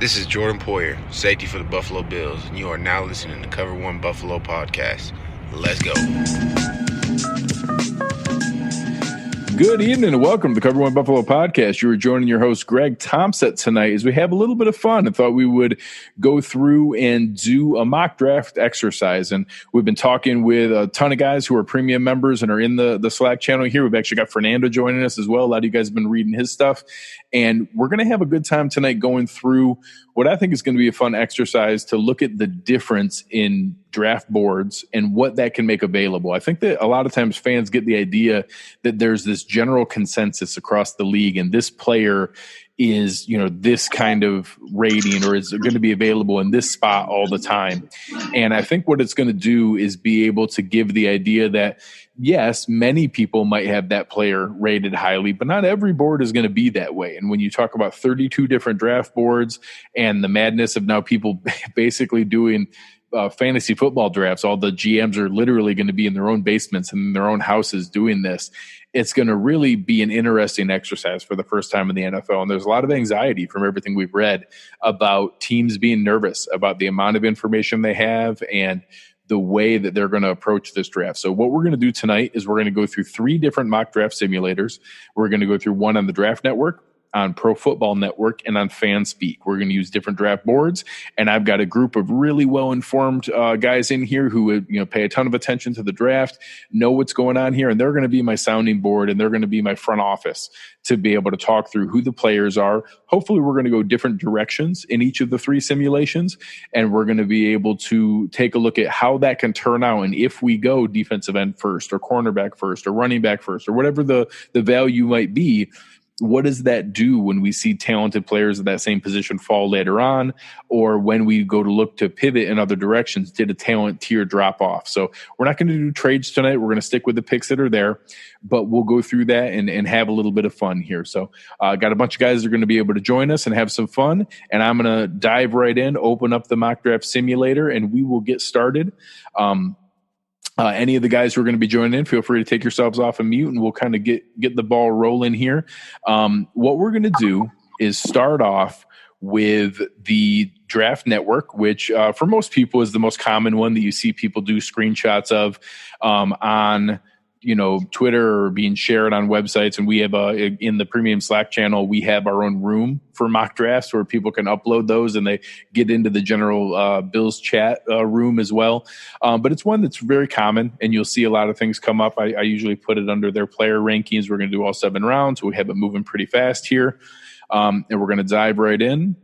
This is Jordan Poyer, safety for the Buffalo Bills, and you are now listening to Cover One Buffalo Podcast. Let's go. Good evening and welcome to the Cover One Buffalo Podcast. You are joining your host, Greg Tompsett, tonight as we have a little bit of fun. I thought we would go through and do a mock draft exercise. And we've been talking with a ton of guys who are premium members and are in the Slack channel here. We've actually got Fernando joining us as well. A lot of you guys have been reading his stuff. And we're going to have a good time tonight going through what I think is going to be a fun exercise to look at the difference in draft boards and what that can make available. I think that a lot of times fans get the idea that there's this general consensus across the league and this player is, this kind of rating or is going to be available in this spot all the time. And I think what it's going to do is be able to give the idea that, yes, many people might have that player rated highly, but not every board is going to be that way. And when you talk about 32 different draft boards and the madness of now people basically doing fantasy football drafts, all the GMs are literally going to be in their own basements and in their own houses doing this. It's going to really be an interesting exercise for the first time in the NFL. And there's a lot of anxiety from everything we've read about teams being nervous about the amount of information they have and the way that they're going to approach this draft. So what we're going to do tonight is we're going to go through 3 different mock draft simulators. We're going to go through one on the Draft Network, on Pro Football Network, and on FanSpeak. We're going to use different draft boards, and I've got a group of really well-informed guys in here who pay a ton of attention to the draft, know what's going on here, and they're going to be my sounding board, and they're going to be my front office to be able to talk through who the players are. Hopefully, we're going to go different directions in each of the 3 simulations, and we're going to be able to take a look at how that can turn out, and if we go defensive end first, or cornerback first, or running back first, or whatever the value might be, what does that do when we see talented players at that same position fall later on, or when we go to look to pivot in other directions? Did a talent tier drop off? So we're not going to do trades tonight. We're going to stick with the picks that are there, but we'll go through that and have a little bit of fun here. So got a bunch of guys that are going to be able to join us and have some fun, and I'm going to dive right in, open up the mock draft simulator, and we will get started. Any of the guys who are going to be joining in, feel free to take yourselves off and mute, and we'll kind of get the ball rolling here. What we're going to do is start off with the Draft Network, which for most people is the most common one that you see people do screenshots of on Twitter or being shared on websites. And we have in the premium Slack channel, we have our own room for mock drafts where people can upload those and they get into the general Bills chat room as well. But it's one that's very common, and you'll see a lot of things come up. I usually put it under their player rankings. We're going to do all 7 rounds. So we have it moving pretty fast here. And we're going to dive right in.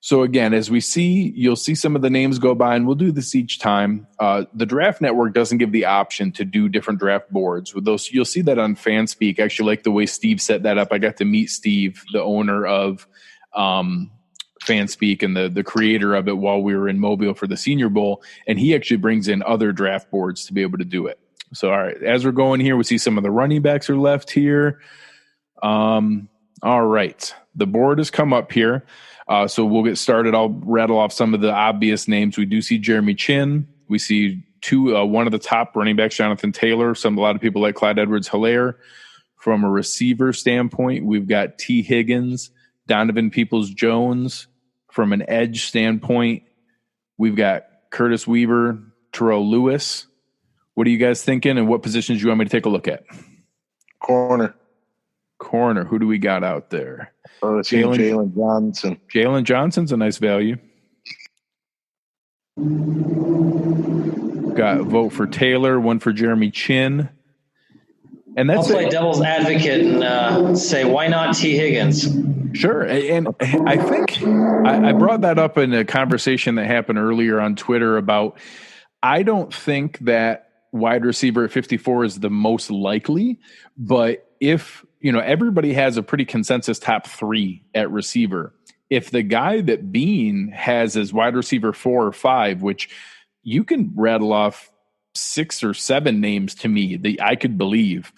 So again, as we see, you'll see some of the names go by, and we'll do this each time. The Draft Network doesn't give the option to do different draft boards. With those, you'll see that on FanSpeak. I actually like the way Steve set that up. I got to meet Steve, the owner of FanSpeak and the creator of it, while we were in Mobile for the Senior Bowl, and he actually brings in other draft boards to be able to do it. So all right, as we're going here, we see some of the running backs are left here. All right, the board has come up here. So we'll get started. I'll rattle off some of the obvious names. We do see Jeremy Chin. We see one of the top running backs, Jonathan Taylor. A lot of people like Clyde Edwards-Helaire. From a receiver standpoint, we've got T. Higgins, Donovan Peoples-Jones. From an edge standpoint, we've got Curtis Weaver, Terrell Lewis. What are you guys thinking, and what positions do you want me to take a look at? Corner. Who do we got out there? Jalen Johnson. Jalen Johnson's a nice value. Got a vote for Taylor, one for Jeremy Chin. And that's I'll play devil's advocate and say, why not T. Higgins? Sure. And I think I brought that up in a conversation that happened earlier on Twitter about, I don't think that wide receiver at 54 is the most likely, but if everybody has a pretty consensus top 3 at receiver. If the guy that Bean has as wide receiver 4 or 5, which you can rattle off 6 or 7 names to me that I could believe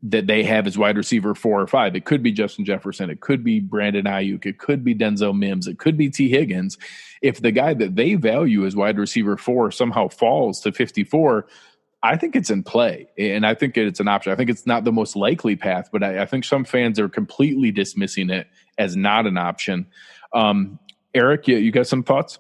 that they have as wide receiver 4 or 5. It could be Justin Jefferson. It could be Brandon Ayuk. It could be Denzel Mims. It could be T. Higgins. If the guy that they value as wide receiver 4 somehow falls to 54, I think it's in play, and I think it's an option. I think it's not the most likely path, but I think some fans are completely dismissing it as not an option. Eric, you got some thoughts?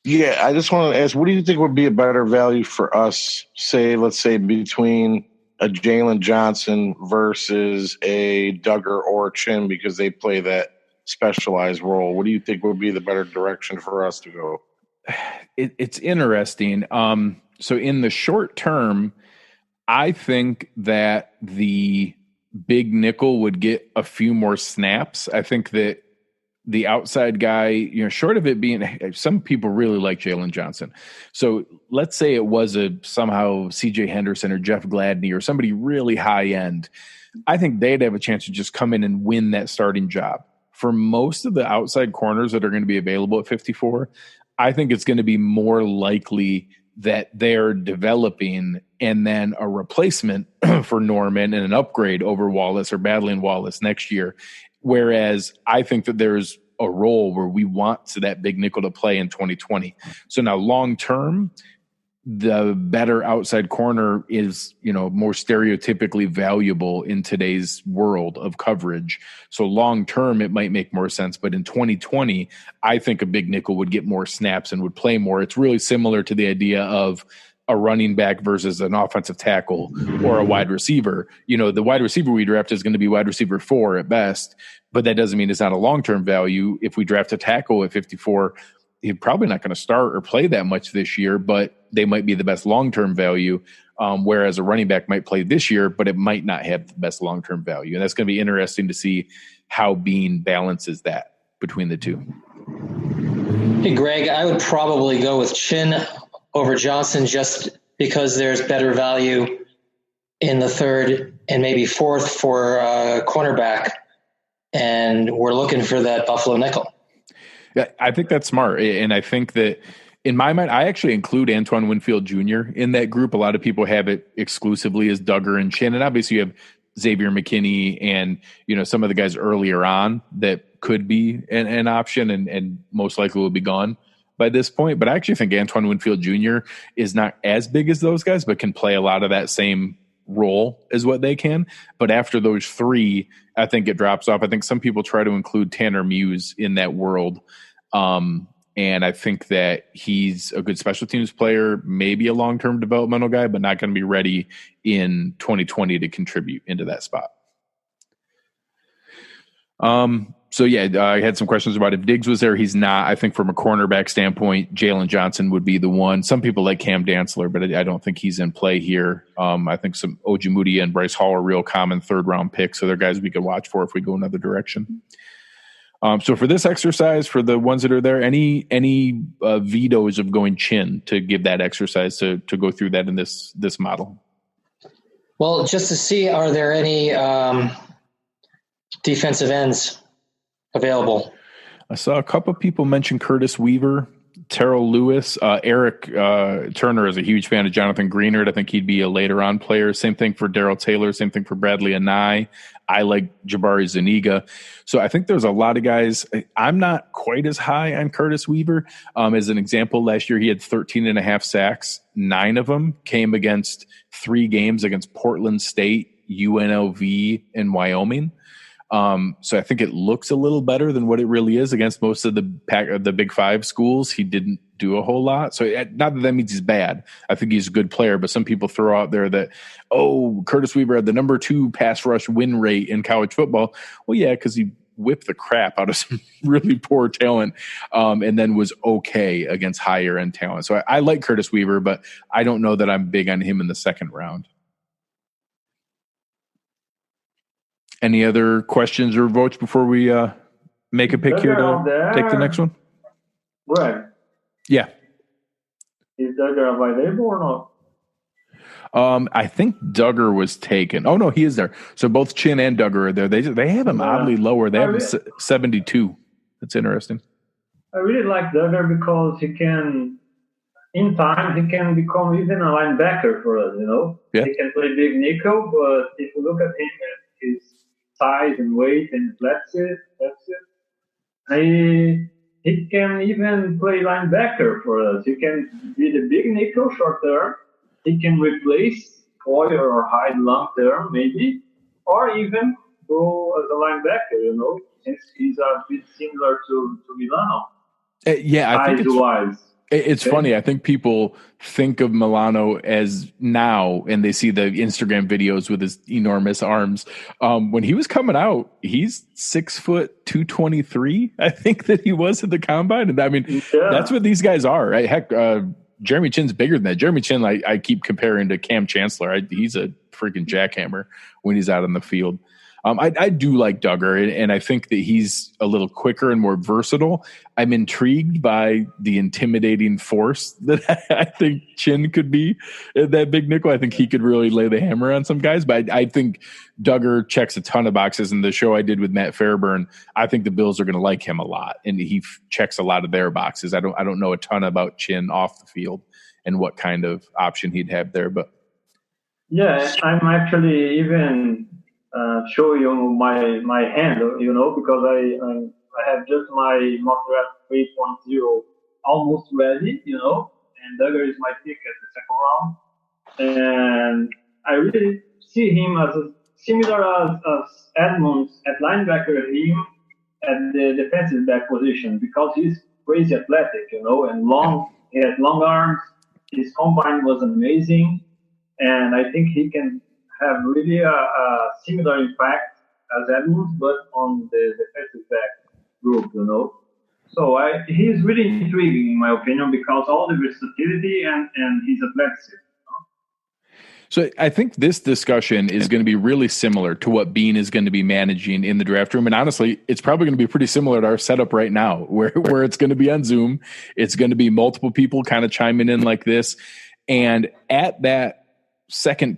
Yeah, I just want to ask, what do you think would be a better value for us, let's say between a Jalen Johnson versus a Duggar or a Chin, because they play that specialized role? What do you think would be the better direction for us to go? It's interesting. So in the short term, I think that the big nickel would get a few more snaps. I think that the outside guy, short of it being, some people really like Jalen Johnson. So let's say it was somehow CJ Henderson or Jeff Gladney or somebody really high end. I think they'd have a chance to just come in and win that starting job. For most of the outside corners that are going to be available at 54, I think it's going to be more likely that they're developing and then a replacement for Norman and an upgrade over Wallace or battling Wallace next year. Whereas I think that there's a role where we want that big nickel to play in 2020. So now long term, the better outside corner is, more stereotypically valuable in today's world of coverage. So long term, it might make more sense. But in 2020, I think a big nickel would get more snaps and would play more. It's really similar to the idea of a running back versus an offensive tackle or a wide receiver. The wide receiver we draft is going to be wide receiver 4 at best, but that doesn't mean it's not a long-term value. If we draft a tackle at 54, he's probably not going to start or play that much this year, but they might be the best long-term value. Whereas a running back might play this year, but it might not have the best long-term value. And that's going to be interesting to see how Bean balances that between the two. Hey, Greg, I would probably go with Chin over Johnson just because there's better value in the third and maybe fourth for cornerback. And we're looking for that Buffalo nickel. Yeah, I think that's smart. And I think that in my mind, I actually include Antoine Winfield Jr. in that group. A lot of people have it exclusively as Duggar and Chin. And obviously you have Xavier McKinney and, some of the guys earlier on that could be an option and most likely will be gone by this point. But I actually think Antoine Winfield Jr. is not as big as those guys, but can play a lot of that same role as what they can. But after those three, I think it drops off. I think some people try to include Tanner Muse in that world. And I think that he's a good special teams player, maybe a long-term developmental guy, but not going to be ready in 2020 to contribute into that spot. So yeah, I had some questions about if Diggs was there. He's not. I think from a cornerback standpoint, Jalen Johnson would be the one. Some people like Cam Dantzler, but I don't think he's in play here. I think some Ojemudia and Bryce Hall are real common third-round picks, so they're guys we could watch for if we go another direction. So for this exercise, for the ones that are there, any vetoes of going Chin to give that exercise to go through that in this model? Well, just to see, are there any defensive ends available? I saw a couple of people mention Curtis Weaver, Terrell Lewis. Eric Turner is a huge fan of Jonathan Greenard. I think he'd be a later on player. Same thing for Darrell Taylor. Same thing for Bradley Anai. I like Jabari Zuniga. So I think there's a lot of guys. I'm not quite as high on Curtis Weaver. As an example, last year he had 13 and a half sacks. 9 of them came against 3 games against Portland State, UNLV, and Wyoming. So I think it looks a little better than what it really is against most of the Big Five schools. He didn't do a whole lot. So not that means he's bad. I think he's a good player, but some people throw out there that, Curtis Weaver had the number 2 pass rush win rate in college football. Well, yeah, because he whipped the crap out of some really poor talent, and then was okay against higher end talent. So I like Curtis Weaver, but I don't know that I'm big on him in the second round. Any other questions or votes before we make a pick here to take the next one? Right. Yeah. Is Duggar available or not? I think Duggar was taken. Oh, no, he is there. So both Chin and Duggar are there. They have him oddly lower. They have him 72. That's interesting. I really like Duggar because he can, in time, he can become even a linebacker for us, Yeah. He can play big nickel, but if you look at him, his size and weight and that's it. He can even play linebacker for us. He can be the big nickel short term. He can replace Kaiir or Hyde long term maybe, or even go as a linebacker, since he's a bit similar to Milano. Yeah, I think Eyes-wise. it's funny. I think people think of Milano as now, and they see the Instagram videos with his enormous arms. When he was coming out, he's 6 foot 223. I think that he was at the combine, and I mean, that's what these guys are. Right? Heck, Jeremy Chin's bigger than that. Jeremy Chin, I keep comparing to Cam Chancellor. He's a freaking jackhammer when he's out on the field. I do like Duggar, and I think that he's a little quicker and more versatile. I'm intrigued by the intimidating force that I think Chin could be at that big nickel. I think he could really lay the hammer on some guys, but I think Duggar checks a ton of boxes. In the show I did with Matt Fairburn, I think the Bills are going to like him a lot, and he checks a lot of their boxes. I don't know a ton about Chin off the field and what kind of option he'd have there, but yeah, I'm actually even show you my hand, because I have just my mock draft 3.0 almost ready, and Duggar is my pick at the second round, and I really see him as similar as Edmonds at linebacker, him at the defensive back position, because he's crazy athletic, and long. He has long arms. His combine was amazing, and I think he can have really a similar impact as Edmonds, but on the defensive back group, So he's really intriguing, in my opinion, because all the versatility and his athleticism. So I think this discussion is going to be really similar to what Bean is going to be managing in the draft room. And honestly, it's probably going to be pretty similar to our setup right now, where it's going to be on Zoom. It's going to be multiple people kind of chiming in like this. And at that second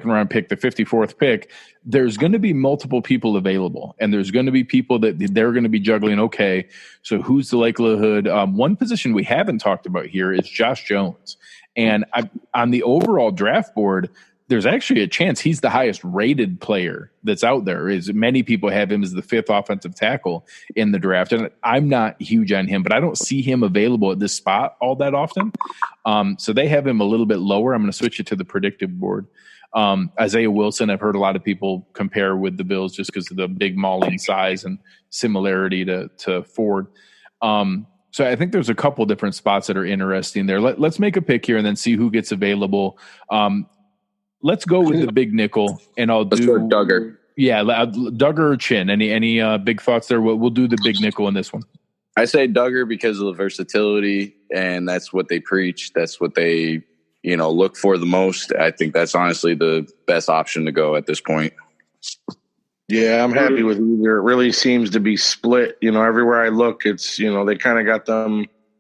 round pick, the 54th pick, there's going to be multiple people available, and there's going to be people that they're going to be juggling. Okay, so who's the likelihood? One position we haven't talked about here is Josh Jones, and on the overall draft board, there's actually a chance he's the highest rated player that's out there. Is many people have him as the 5th offensive tackle in the draft, and I'm not huge on him, but I don't see him available at this spot all that often. So they have him a little bit lower. I'm going to switch it to the predictive board. Isaiah Wilson, I've heard a lot of people compare with the Bills just because of the big mauling size and similarity to Ford. So I think there's a couple different spots that are interesting there. Let's make a pick here and then see who gets available. Let's go with the big nickel, and let's do Duggar. Yeah, Duggar or Chin. Any big thoughts there? We'll do the big nickel in this one. I say Duggar because of the versatility, and that's what they preach. That's what they, look for the most. I think that's honestly the best option to go at this point. Yeah, I'm happy with either. It really seems to be split. Everywhere I look, it's they kind of got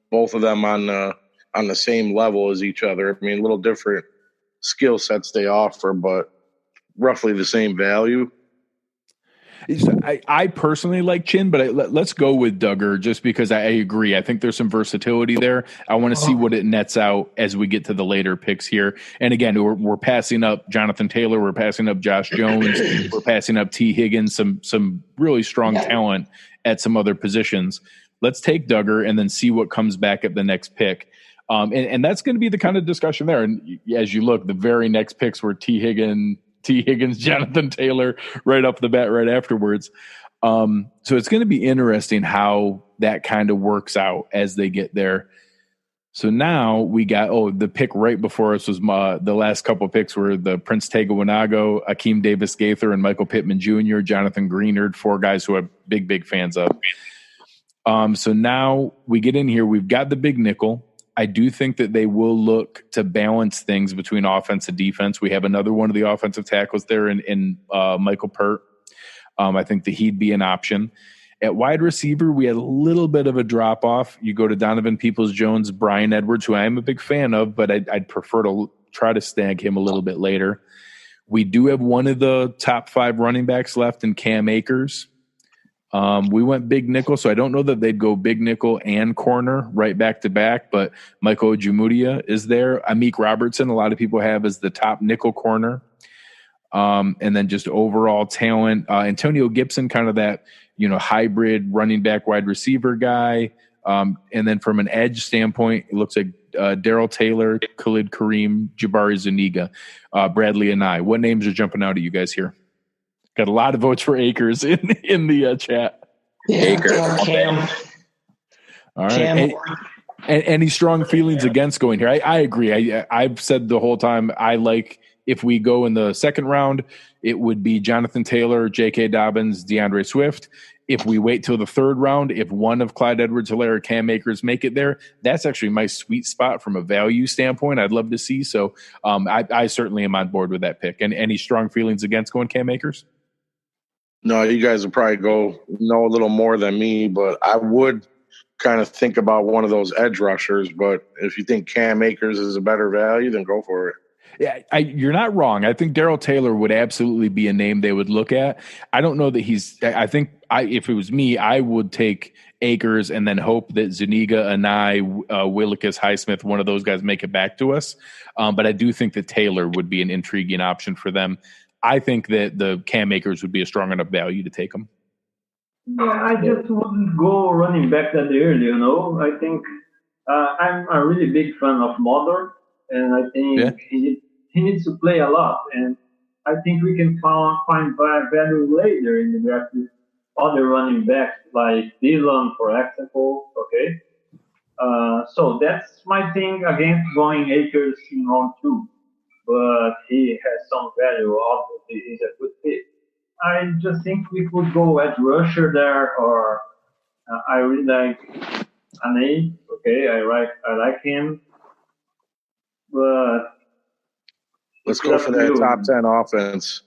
both of them on the same level as each other. I mean, a little different skill sets they offer, but roughly the same value. I personally like Chin, but let's go with Duggar just because I agree. I think there's some versatility there. I want to see what it nets out as we get to the later picks here. And again, we're passing up Jonathan Taylor. We're passing up Josh Jones. We're passing up T. Higgins, some really strong talent at some other positions. Let's take Duggar and then see what comes back at the next pick. And that's going to be the kind of discussion there. And as you look, the very next picks were T. Higgins, Jonathan Taylor, right up the bat, right afterwards. So it's going to be interesting how that kind of works out as they get there. So now we got, the pick right before us was the last couple of picks were the Prince Tega Wanago, Akeem Davis Gaither, and Michael Pittman Jr., Jonathan Greenard, 4 guys who I'm big fans of. So now we get in here. We've got the big nickel. I do think that they will look to balance things between offense and defense. We have another one of the offensive tackles there in Michael Pert. I think that he'd be an option. At wide receiver, we had a little bit of a drop-off. You go to Donovan Peoples-Jones, Brian Edwards, who I am a big fan of, but I'd prefer to try to snag him a little bit later. We do have one of the top 5 running backs left in Cam Akers. We went big nickel, so I don't know that they'd go big nickel and corner right back to back, but Michael Ojumudia is there. Amik Robertson, a lot of people have as the top nickel corner. And then just overall talent, Antonio Gibson, kind of that, hybrid running back wide receiver guy. And then from an edge standpoint, it looks like Darrell Taylor, Khalid Kareem, Jabari Zuniga, Bradley and I. What names are jumping out at you guys here? Got a lot of votes for Akers in the chat. Yeah, Cam. All right. Cam, And any strong feelings against going here? I agree. I've said the whole time I like if we go in the second round, it would be Jonathan Taylor, J.K. Dobbins, DeAndre Swift. If we wait till the third round, if one of Clyde Edwards-Helaire or Cam Akers make it there, that's actually my sweet spot from a value standpoint. I'd love to see. So I certainly am on board with that pick. And any strong feelings against going Cam Akers? No, you guys will probably know a little more than me, but I would kind of think about one of those edge rushers. But if you think Cam Akers is a better value, then go for it. Yeah, you're not wrong. I think Darrell Taylor would absolutely be a name they would look at. I don't know that I think if it was me, I would take Akers and then hope that Zuniga, Anai, Willikes, Highsmith, one of those guys make it back to us. But I do think that Taylor would be an intriguing option for them. I think that the Cam Akers would be a strong enough value to take them. Yeah, I just wouldn't go running back that early, I think I'm a really big fan of Modern, and I think he needs to play a lot, and I think we can find value later in the draft with other running backs like Elam, for example. Okay, so that's my thing against going Akers in round 2, but he has some value. Obviously, he's a good fit. I just think we could go edge rusher there, or I really like Ane. Okay, I like him, but let's go for that top 10 offense.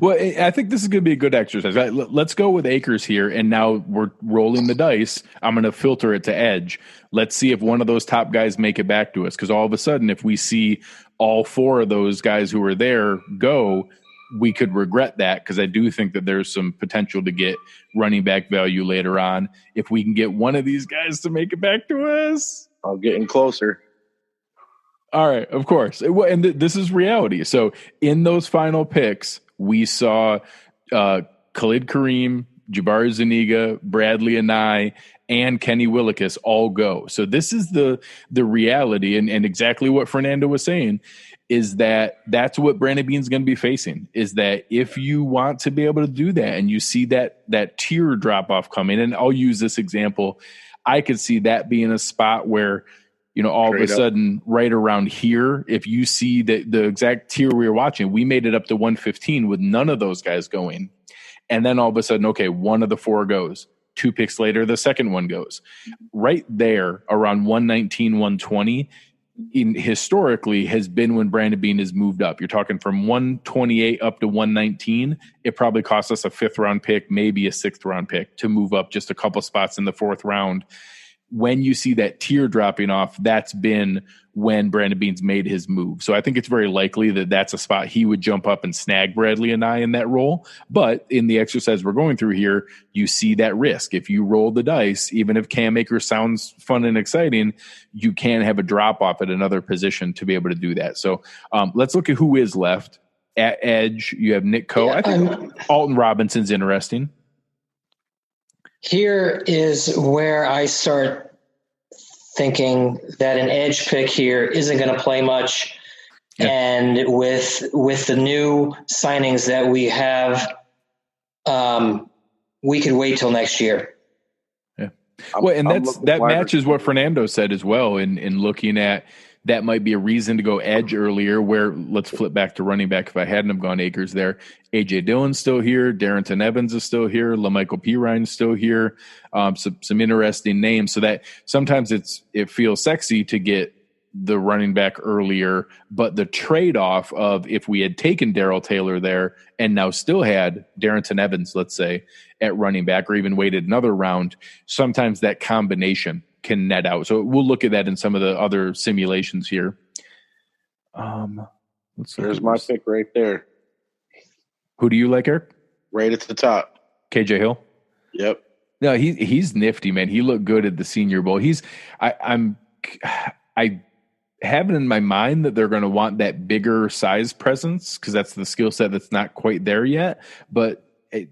Well, I think this is going to be a good exercise. Let's go with Akers here, and now we're rolling the dice. I'm going to filter it to edge. Let's see if one of those top guys make it back to us, because all of a sudden, if we see all 4 of those guys who are there go, we could regret that, because I do think that there's some potential to get running back value later on. If we can get one of these guys to make it back to us. I'm getting closer. All right, of course. And this is reality. So in those final picks, we saw Khalid Kareem, Jabari Zuniga, Bradley Anai, and Kenny Willikes all go. So this is the reality, and exactly what Fernando was saying is that's what Brandon Beane's going to be facing, is that if you want to be able to do that and you see that tier drop-off coming, and I'll use this example, I could see that being a spot where, all of a sudden right around here, if you see the exact tier we were watching, we made it up to 115 with none of those guys going. And then all of a sudden, okay, one of the 4 goes. 2 picks later, the second one goes. Right there around 119, 120, historically has been when Brandon Beane has moved up. You're talking from 128 up to 119. It probably cost us a 5th round pick, maybe a 6th round pick to move up just a couple spots in the 4th round. When you see that tier dropping off, that's been when Brandon Beane's made his move. So I think it's very likely that that's a spot he would jump up and snag Bradley and I in that role. But in the exercise we're going through here, you see that risk. If you roll the dice, even if Cam Akers sounds fun and exciting, you can have a drop off at another position to be able to do that. So let's look at who is left. At edge, you have Nick Coe. I think Alton Robinson's interesting. Here is where I start thinking that an edge pick here isn't going to play much. Yeah. And with the new signings that we have, we could wait till next year. Yeah. Well, and that matches what Fernando said as well in looking at that might be a reason to go edge earlier, where let's flip back to running back. If I hadn't have gone Akers there, A.J. Dillon's still here. Darrington Evans is still here. LaMichael Pirine still here. Some interesting names. So that sometimes it feels sexy to get the running back earlier, but the trade-off of if we had taken Darrell Taylor there and now still had Darrington Evans, let's say, at running back, or even waited another round, sometimes that combination can net out. So we'll look at that in some of the other simulations here. There's my pick right there. Who do you like, Eric? Right at the top. KJ Hill? Yep. No, he's nifty, man. He looked good at the Senior Bowl. I have it in my mind that they're going to want that bigger size presence because that's the skill set that's not quite there yet. But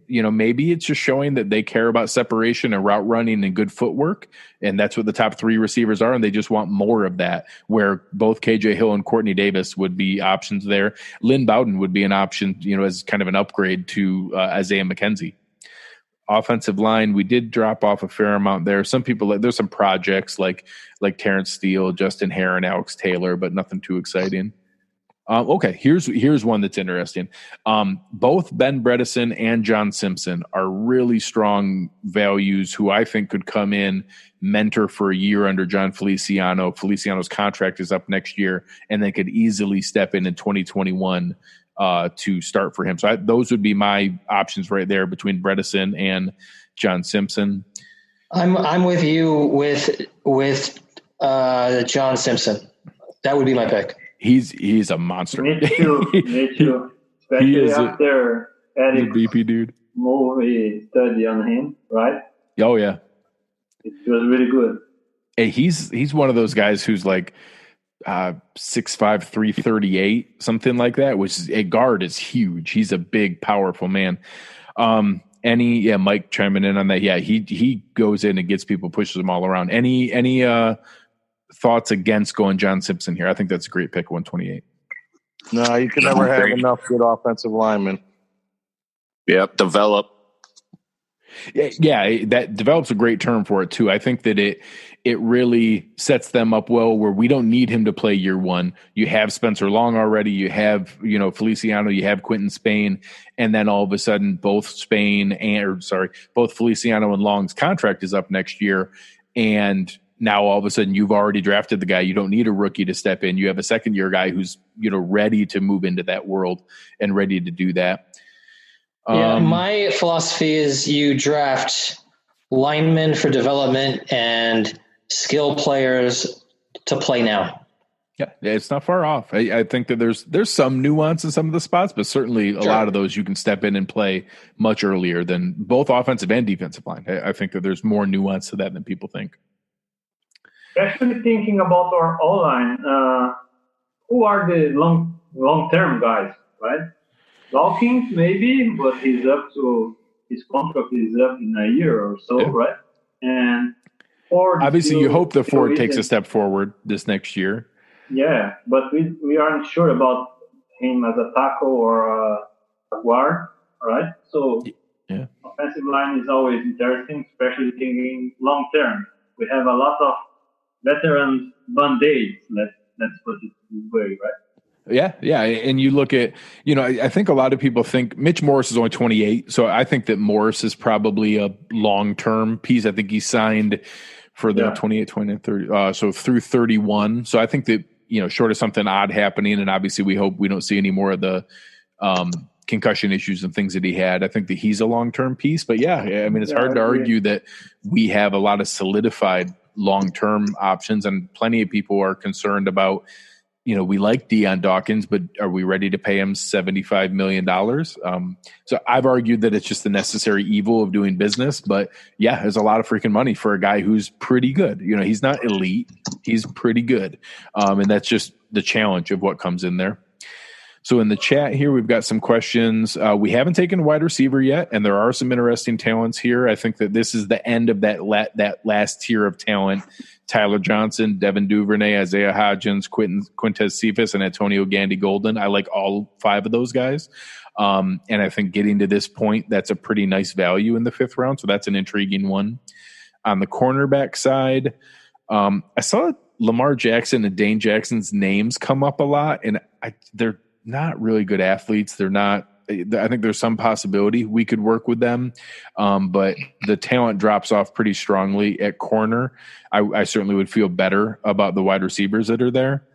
maybe it's just showing that they care about separation and route running and good footwork. And that's what the top 3 receivers are. And they just want more of that, where both KJ Hill and Courtney Davis would be options there. Lynn Bowden would be an option, as kind of an upgrade to Isaiah McKenzie. Offensive line, we did drop off a fair amount there. Some people, there's some projects like Terrence Steele, Justin Herron, Alex Taylor, but nothing too exciting. Okay, here's one that's interesting. Both Ben Bredesen and John Simpson are really strong values who I think could come in, mentor for a year under John Feliciano. Feliciano's contract is up next year, and they could easily step in 2021 to start for him. So those would be my options right there between Bredesen and John Simpson. I'm with you with John Simpson. That would be my pick. He's a monster. Me too. Especially after Eric BP dude movie study on him, right? Oh yeah, it was really good. Hey, he's one of those guys who's like 6'5", 338, something like that. Which is, a guard is huge. He's a big, powerful man. Mike chiming in on that. Yeah, he goes in and gets people, pushes them all around. Any thoughts against going John Simpson here? I think that's a great pick, 128. No, you can never have enough good offensive linemen. Yep, develop. Yeah, that develops a great term for it too. I think that it really sets them up well where we don't need him to play year one. You have Spencer Long already. You have, Feliciano, you have Quentin Spain. And then all of a sudden both Feliciano and Long's contract is up next year. And now all of a sudden you've already drafted the guy. You don't need a rookie to step in. You have a second year guy who's, ready to move into that world and ready to do that. My philosophy is you draft linemen for development and skill players to play now. Yeah, it's not far off. I think that there's some nuance in some of the spots, but certainly a lot of those you can step in and play much earlier than both offensive and defensive line. I think that there's more nuance to that than people think. Especially thinking about our O-line, who are the long-term guys, right? Dawkins, maybe, but his contract is up in a year or so, right? And Ford obviously, you hope the Ford takes a step forward this next year. Yeah, but we aren't sure about him as a tackle or a guard, right? So offensive line is always interesting, especially thinking long term. We have a lot of veterans band-aids. Let's put it this way, right? Yeah. And you look at, I think a lot of people think Mitch Morse is only 28. So I think that Morse is probably a long-term piece. I think he signed for the 28, 29, 30, so through 31. So I think that, short of something odd happening, and obviously we hope we don't see any more of the concussion issues and things that he had, I think that he's a long-term piece. But it's hard to argue that we have a lot of solidified long-term options, and plenty of people are concerned about, we like Deion Dawkins, but are we ready to pay him $75 million? So I've argued that it's just the necessary evil of doing business. But there's a lot of freaking money for a guy who's pretty good. He's not elite. He's pretty good. And that's just the challenge of what comes in there. So in the chat here, we've got some questions. We haven't taken a wide receiver yet, and there are some interesting talents here. I think that this is the end of that last tier of talent. Tyler Johnson, Devin Duvernay, Isaiah Hodgins, Quintez Cephas, and Antonio Gandy-Golden. I like all five of those guys. And I think getting to this point, that's a pretty nice value in the fifth round. So that's an intriguing one. On the cornerback side, I saw Lamar Jackson and Dane Jackson's names come up a lot, and they're not really good athletes. They're not. I think there's some possibility we could work with them, but the talent drops off pretty strongly at corner. I certainly would feel better about the wide receivers that are there.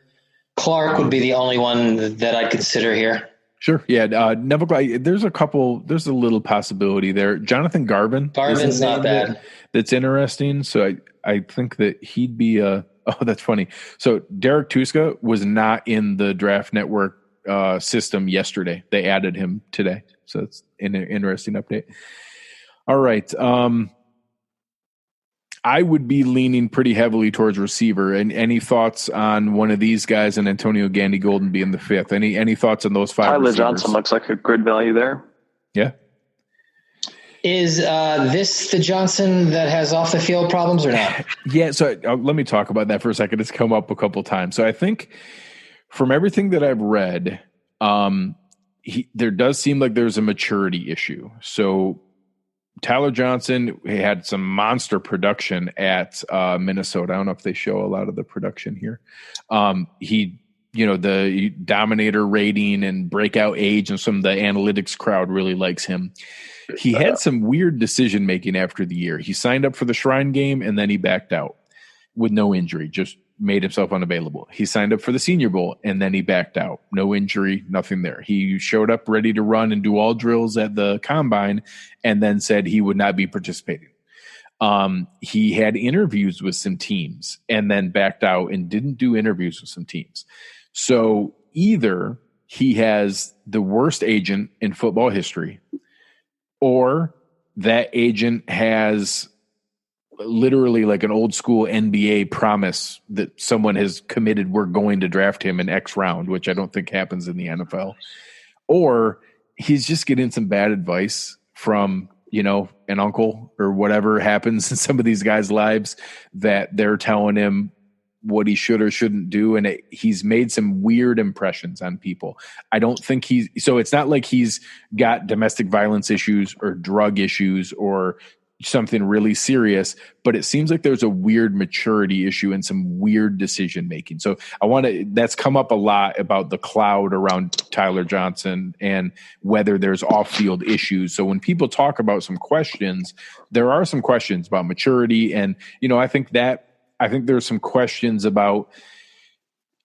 Clark would be the only one that I'd consider here. Sure. Yeah. Neville, there's a little possibility there. Jonathan Garvin's not bad. That's interesting. So I think that he'd be that's funny. So Derek Tuska was not in the Draft Network system yesterday. They added him today. So it's an interesting update. All right. I would be leaning pretty heavily towards receiver. And any thoughts on one of these guys and Antonio Gandy-Golden being the fifth? Any thoughts on those five? Tyler receivers? Johnson looks like a good value there. Yeah. Is this the Johnson that has off the field problems or not? Yeah. So let me talk about that for a second. It's come up a couple times. So I think from everything that I've read, there does seem like there's a maturity issue. So Tyler Johnson had some monster production at Minnesota. I don't know if they show a lot of the production here. He, the dominator rating and breakout age and some of the analytics crowd really likes him. He had some weird decision making after the year. He signed up for the Shrine game and then he backed out with no injury, just made himself unavailable. He signed up for the Senior Bowl and then he backed out. No injury, nothing there. He showed up ready to run and do all drills at the combine and then said he would not be participating. He had interviews with some teams and then backed out and didn't do interviews with some teams. So either he has the worst agent in football history, or that agent has literally like an old school NBA promise that someone has committed we're going to draft him in X round, which I don't think happens in the NFL. Or he's just getting some bad advice from, an uncle or whatever happens in some of these guys' lives that they're telling him what he should or shouldn't do. And he's made some weird impressions on people. I don't think so it's not like he's got domestic violence issues or drug issues or something really serious, but it seems like there's a weird maturity issue and some weird decision making. So that's come up a lot about the cloud around Tyler Johnson and whether there's off-field issues. So when people talk about some questions, there are some questions about maturity. And, I think there's some questions about,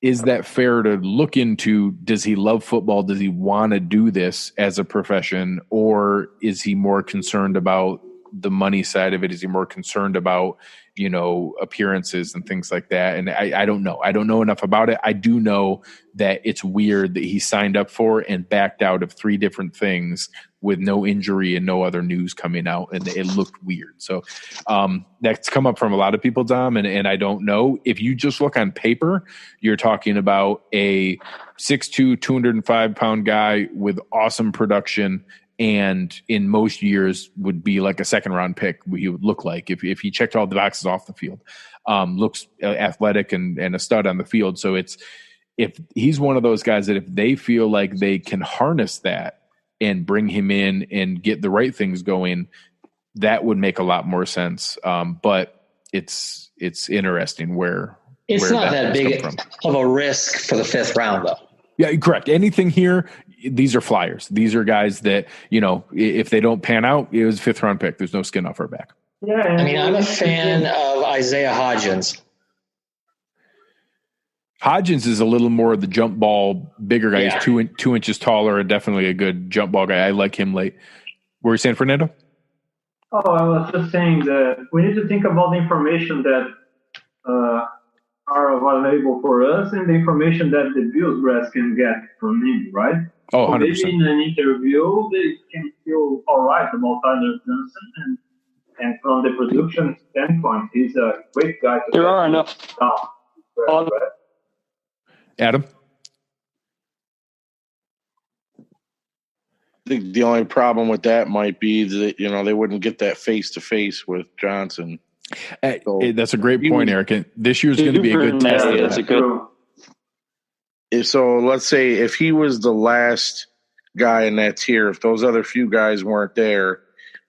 is that fair to look into? Does he love football? Does he want to do this as a profession? Or is he more concerned about the money side of it? Is he more concerned about, appearances and things like that? And I don't know. I don't know enough about it. I do know that it's weird that he signed up for and backed out of 3 different things with no injury and no other news coming out. And it looked weird. So that's come up from a lot of people, Dom. And I don't know. If you just look on paper, you're talking about a 6'2", 205-pound guy with awesome production, and in most years would be like a second-round pick. He would look like if he checked all the boxes off the field. Looks athletic and a stud on the field. So if he's one of those guys that if they feel like they can harness that and bring him in and get the right things going, that would make a lot more sense. But it's interesting where not that big of a risk for the 5th round, though. Yeah, correct. Anything here, these are flyers. These are guys that, if they don't pan out, it was a 5th round pick. There's no skin off our back. Yeah, I mean, I'm a fan of Isaiah Hodgins. Hodgins is a little more of the jump ball, bigger guy. Yeah. He's 2 inches taller and definitely a good jump ball guy. I like him late. What were you saying, Fernando? Oh, I was just saying that we need to think about the information that are available for us and the information that the Bills brass can get from him, right? Oh, so 100%. maybe in an interview, they can feel all right about Tyler Johnson. And from the production standpoint, he's a great guy. There are enough. Right? Adam? I think the only problem with that might be that, they wouldn't get that face-to-face with Johnson. That's a great point, Eric. And this year's going to be a good test. Yeah, that's a good. So let's say if he was the last guy in that tier, if those other few guys weren't there,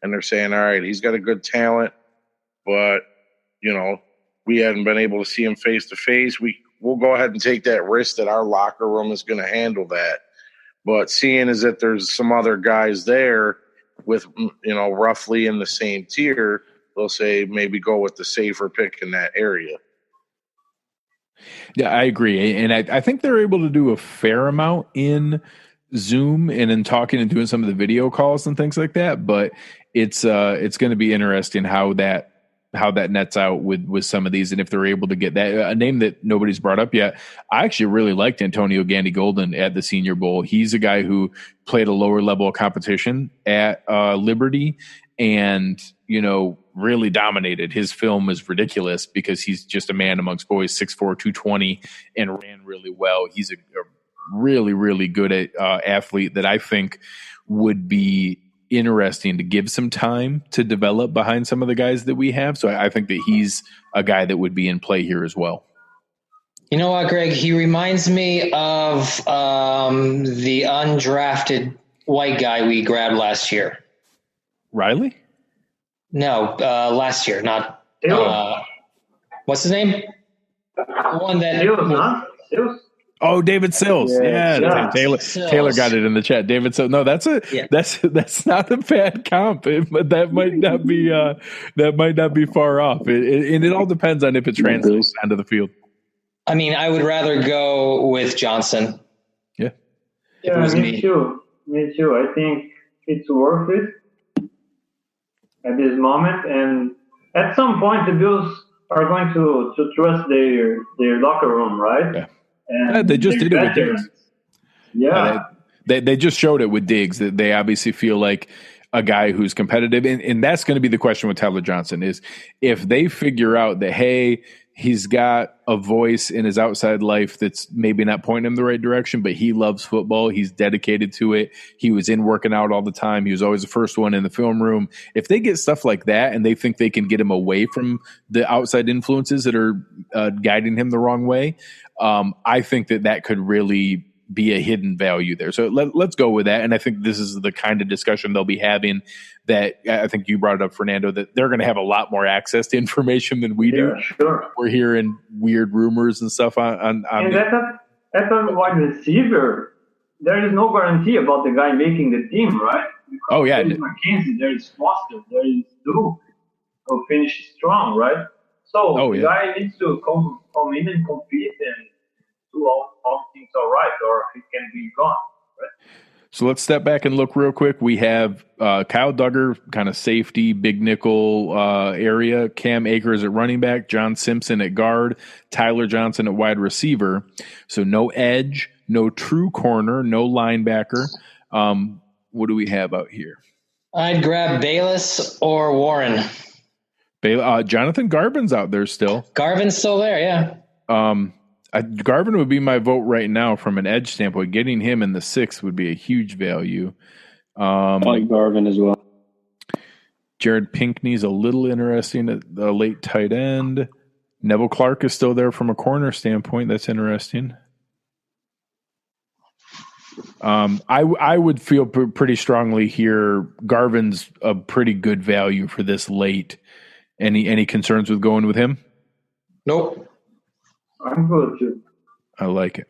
and they're saying, all right, he's got a good talent, but, we haven't been able to see him face-to-face, we'll go ahead and take that risk that our locker room is going to handle that. But seeing as that there's some other guys there with, roughly in the same tier, they'll say maybe go with the safer pick in that area. Yeah, I agree. And I think they're able to do a fair amount in Zoom and in talking and doing some of the video calls and things like that. But it's going to be interesting how that nets out with some of these. And if they're able to get that, a name that nobody's brought up yet, I actually really liked Antonio Gandy-Golden at the Senior Bowl. He's a guy who played a lower level of competition at Liberty and, really dominated. His film was ridiculous because he's just a man amongst boys, 6'4", 220, and ran really well. He's a really, really good athlete that I think would be interesting to give some time to develop behind some of the guys that we have. So I think that he's a guy that would be in play here as well. You know what, Greg? He reminds me of the undrafted white guy we grabbed last year. Riley? No, last year, not. What's his name? The one that. Sills? Oh, David Sills. Yeah. Taylor got it in the chat. David Sills. No, that's not a bad comp, but that might not be far off. And it all depends on if it translates onto the field. I mean, I would rather go with Johnson. Yeah. Me too. I think it's worth it at this moment, and at some point the Bills are going to trust their locker room, right? Yeah. And they just did it with Diggs. Yeah. They just showed it with Diggs that they obviously feel like a guy who's competitive. And that's going to be the question with Tyler Johnson is if they figure out that, hey, he's got a voice in his outside life that's maybe not pointing him the right direction, but he loves football. He's dedicated to it. He was in working out all the time. He was always the first one in the film room. If they get stuff like that and they think they can get him away from the outside influences that are guiding him the wrong way, I think that could really be a hidden value there. So let's go with that. And I think this is the kind of discussion they'll be having that I think you brought it up, Fernando, that they're going to have a lot more access to information than we do. Sure. We're hearing weird rumors and stuff on and as a wide receiver, there is no guarantee about the guy making the team, right? Because there is McKenzie, there is Foster, there is Duke who finish strong, right? So the guy needs to come in and compete and do all things all right, or he can be gone. Right? So let's step back and look real quick. We have Kyle Duggar, kind of safety, big nickel area. Cam Akers at running back. John Simpson at guard. Tyler Johnson at wide receiver. So no edge, no true corner, no linebacker. What do we have out here? I'd grab Bayless or Warren. Jonathan Garvin's out there still. Garvin's still there, yeah. Garvin would be my vote right now from an edge standpoint. Getting him in the 6th would be a huge value. I like Garvin as well. Jared Pinkney's a little interesting at the late tight end. Neville Clark is still there from a corner standpoint. That's interesting. I would feel pretty strongly here. Garvin's a pretty good value for this late. Any concerns with going with him? Nope. I'm good too. I like it.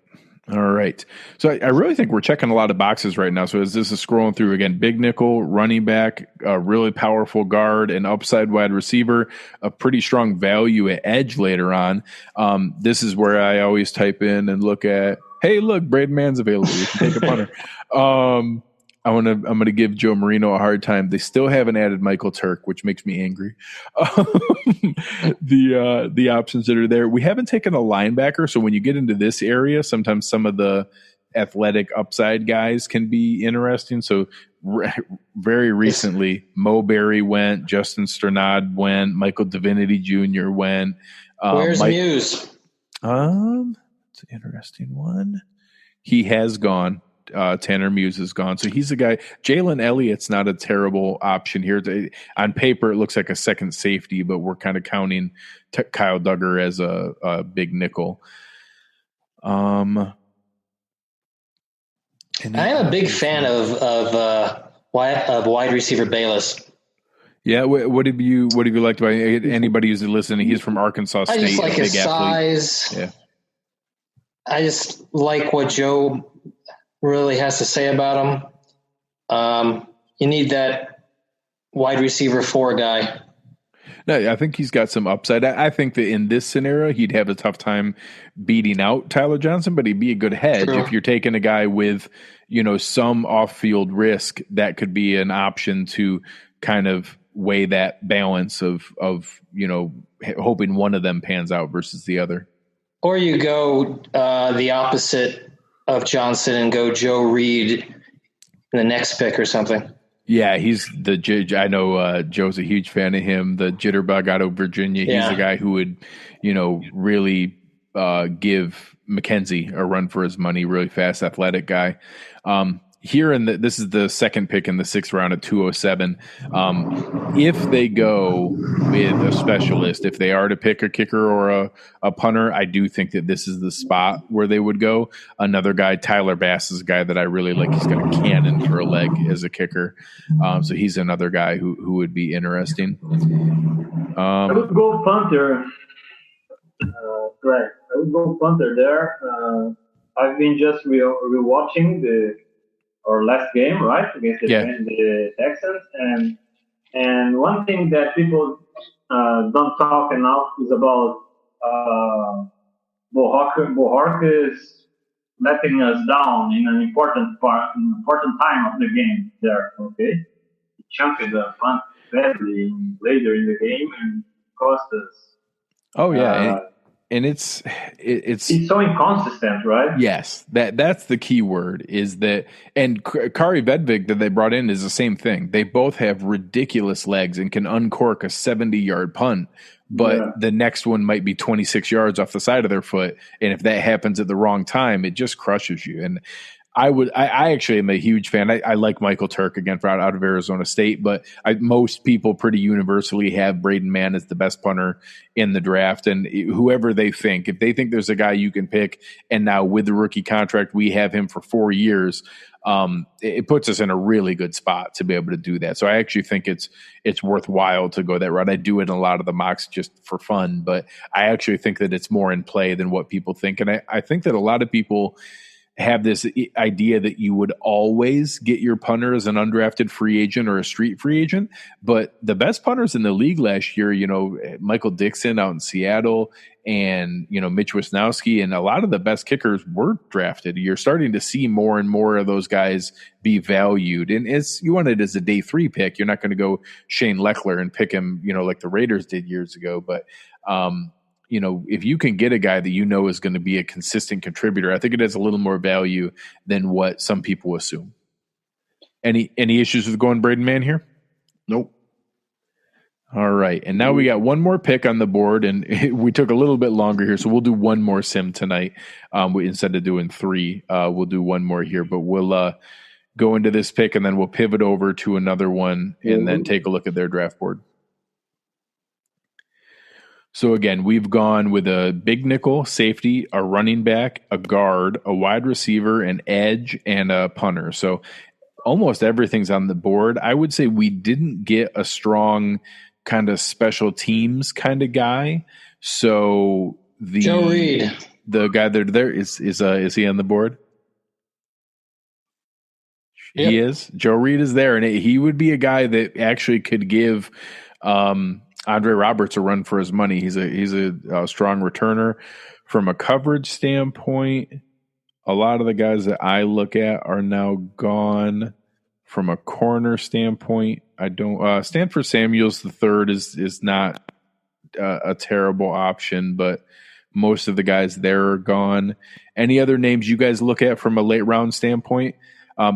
All right. So I really think we're checking a lot of boxes right now. So as this is scrolling through again, big nickel, running back, a really powerful guard, an upside wide receiver, a pretty strong value at edge later on. This is where I always type in and look at, hey, look, Braden Mann's available. You can take a punter. I'm gonna give Joe Marino a hard time. They still haven't added Michael Turk, which makes me angry. The options that are there, we haven't taken a linebacker. So when you get into this area, sometimes some of the athletic upside guys can be interesting. So very recently, Mo Berry went, Justin Sternad went, Michael Divinity Jr. went. Where's Muse? It's an interesting one. He has gone. Tanner Muse is gone. So he's a guy. Jalen Elliott's not a terrible option here. On paper, it looks like a second safety, but we're kind of counting Kyle Duggar as a big nickel. I'm a big fan of wide receiver Bayless. Yeah, what have you liked about anybody who's listening? He's from Arkansas State. I just like his size. Yeah. I just like what Joe really has to say about him. You need that wide receiver 4 guy. No, I think he's got some upside. I think that in this scenario, he'd have a tough time beating out Tyler Johnson, but he'd be a good hedge. True. If you're taking a guy with, some off-field risk, that could be an option to kind of weigh that balance of hoping one of them pans out versus the other. Or you go the opposite of Johnson and go Joe Reed in the next pick or something. Yeah, he's I know Joe's a huge fan of him. The jitterbug out of Virginia. He's a guy who would, really give McKenzie a run for his money. Really fast, athletic guy. here this is the second pick in the 6th round at 207. If they go with a specialist, if they are to pick a kicker or a punter, I do think that this is the spot where they would go. Another guy, Tyler Bass, is a guy that I really like. He's got a cannon for a leg as a kicker. So he's another guy who would be interesting. I would go punter, Greg. I would go punter there. I've been just rewatching our last game, right, against the Texans, and one thing that people don't talk enough is about Bohorquez letting us down in an important time of the game there. Okay, he chunked the punt badly later in the game and cost us. Oh yeah. And it's so inconsistent, right? Yes, that's the key word is that. And Kari Vedvik that they brought in is the same thing. They both have ridiculous legs and can uncork a 70-yard punt, but the next one might be 26 yards off the side of their foot. And if that happens at the wrong time, it just crushes you. And I actually am a huge fan. I like Michael Turk again out of Arizona State, but most people pretty universally have Braden Mann as the best punter in the draft. And whoever they think, if they think there's a guy you can pick, and now with the rookie contract, we have him for 4 years, it puts us in a really good spot to be able to do that. So I actually think it's worthwhile to go that route. I do it in a lot of the mocks just for fun, but I actually think that it's more in play than what people think. And I think that a lot of people have this idea that you would always get your punter as an undrafted free agent or a street free agent. But the best punters in the league last year, Michael Dixon out in Seattle and, Mitch Wisnowski and a lot of the best kickers were drafted. You're starting to see more and more of those guys be valued. And you want it as a day 3 pick. You're not going to go Shane Lechler and pick him, like the Raiders did years ago. But, if you can get a guy that is going to be a consistent contributor, I think it has a little more value than what some people assume. Any issues with going Braden Mann here? Nope. All right. And now we got one more pick on the board, and we took a little bit longer here, so we'll do one more sim tonight. Instead of doing 3, we'll do one more here, but we'll go into this pick, and then we'll pivot over to another one and then take a look at their draft board. So again, we've gone with a big nickel, safety, a running back, a guard, a wide receiver, an edge, and a punter. So almost everything's on the board. I would say we didn't get a strong kind of special teams kind of guy. So Joe Reed, the guy there is he on the board? Yep. He is. Joe Reed is there, and he would be a guy that actually could give Andre Roberts a run for his money. He's a strong returner. From a coverage standpoint, a lot of the guys that I look at are now gone. From a corner standpoint, I don't. Stanford Samuels III is not a terrible option, but most of the guys there are gone. Any other names you guys look at from a late round standpoint?